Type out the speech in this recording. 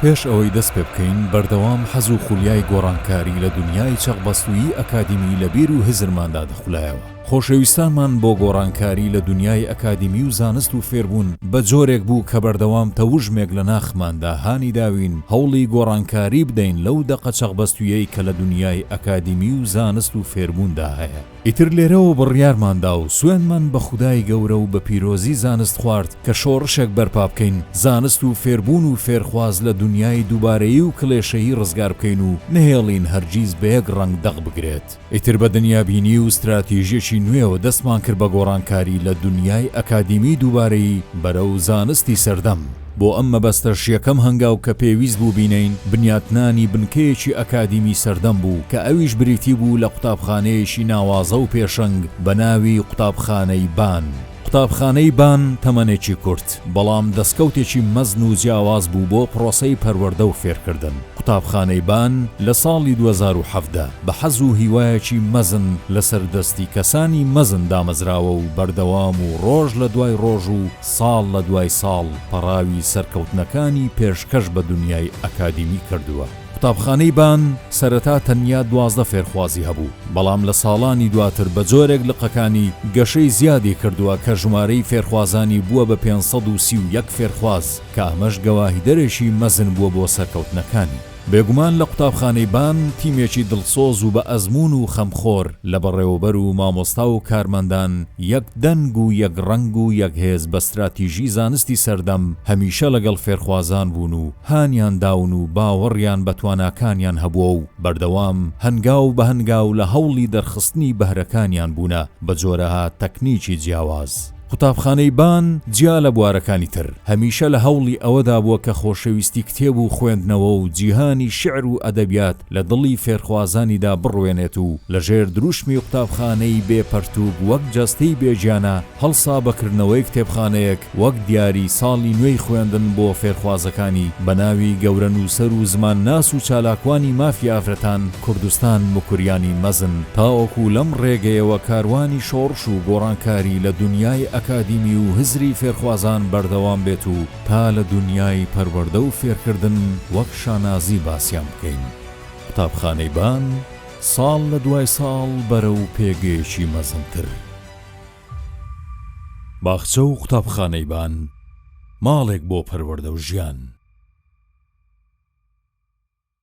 پێش ئەوەی دەست پێ بکەین بەردەوام حەز و خولیای گۆڕانکاری لە دنیای چەقبەستوویی ئەکادیمی لەبیر و هزرماندا دەخولایەوە. خۆشەویستانمان بۆ گۆڕانکاری لە دنیای ئەکادیمی و زانست و فێربوون بە جۆرێک بوو کە بەردەوام تەوژمێک لە ناخماندا هانی داوین هەوڵی گۆڕانکاری بدەین لەو دەقە چەقبەستوویەی کە لە دنیای ئەکادیمی و زانست و فێربووندا هەیە. ئیتر لێرەوە بڕیارماندا و سوێنمان بە خودای گەورە و بە پیرۆزی زانست خوارد کە شۆڕشێک بەرپا بکەین زانست و فێربوون و فێرخواز لە دنیای دووبارەیی و کڵێشەیی ڕزگار بکەین و نهێڵین هەرگیز بە یەک ڕەنگ دەق بگرێت. ئیتر بە دنیابینی و استراتیژیەکی نوێەوە دەستمان کرد بە گۆڕانکاری لە دنیای ئەکادیمی دووبارەیی بەرەو زانستی سەردەم. بۆ ئەم مەبەستەش یەکەم هەنگاو کە پێویست بوو بینین بنیاتنانی بنکەیەکی ئەکادیمی سەردەم بوو کە ئەویش بریتی بوو لە قوتابخانەیەکی ناوازە و پێشەنگ بە ناوی قوتابخانەی بان. قوتابخانەی بان تەمەنێکی کورت بەڵام دەستکەوتێکی مەزن و جیاواز بوو بۆ پرۆسەی پەروەردە و فێرکردن. قوتابخانەی بان لە ساڵی 2017 بە حەز و هیوایەکی مەزن لەسەر دەستی کەسانی مەزن دامەزراوە و بەردەوام و ڕۆژ لە دوای ڕۆژ و ساڵ لە دوای ساڵ پەڕاوی سەرکەوتنەکانی پێشکەش بە دنیای ئەکادیمی کردووە. قوتابخانەی بان سەرەتا تەنیا 12 فێرخوازی هەبوو بەڵام لە ساڵانی دواتر بە جۆرێک لقەکانی گەشەی زیادی کردووە کە ژمارەی فێرخوازانی بووە بە 531 فێرخواز کە ئەمەش گەواهیدەرێکی مەزن بووە بۆ سەرکەوتنەکانی. بێگومان لە قوتابخانەی بان تیمێکی دڵسۆز و بە ئەزمون و خەمخۆر لە بەڕێوەبەر و مامۆستا و کارمەندان یەک دەنگ و یەک ڕەنگ و یەک هێز بە استراتیژی زانستی سەردەم هەمیشە لەگەڵ فێرخوازان بوون و هانیان داون و باوەڕیان بە تواناکانیان هەبووە و بەردەوام هەنگاو بە هەنگاو لە هەوڵی دەرخستنی بەهرەکانیان بوونە بە جۆرەها تەکنیکی جیاواز. قوتابخانەی بان جیا لە بوارەکانی تر هەمیشە لە هەوڵی ئەوەدا بووە کە خۆشەویستی کتێب و خوێندنەوە و جیهانی شعر و ئەدەبیات لە دڵی فێرخوازانیدا بڕوێنێت و لەژێر دروشمی قوتابخانەی بێپەرتوب وەک جەستەی بێجیانە هەڵسا بەکردنەوەی کتێبخانەیەک وەک دیاری ساڵی نوێی خوێندن بۆ فێرخوازەکانی بە ناوی گەورە نووسەر و زمان ناس و چالاکوانی مافی ئافرەتان کوردستان مکوریانی مەزن تاوەکو لەم ڕێگەیەوە کاروانی شۆڕش و گۆڕانکاری لە دنیای ئەکادیمی و هزری فێرخوازان بەردەوام بێت و تا لە دنیای پەروەردە و فێرکردن وەک شانازی باسییان بکەین. قوتابخانەی بان ساڵ لە دوای ساڵ بەرە و پێگەیەکی مەزنتر. باخچە و قوتابخانەی بان ماڵێک بۆ پەروەردە و ژیان.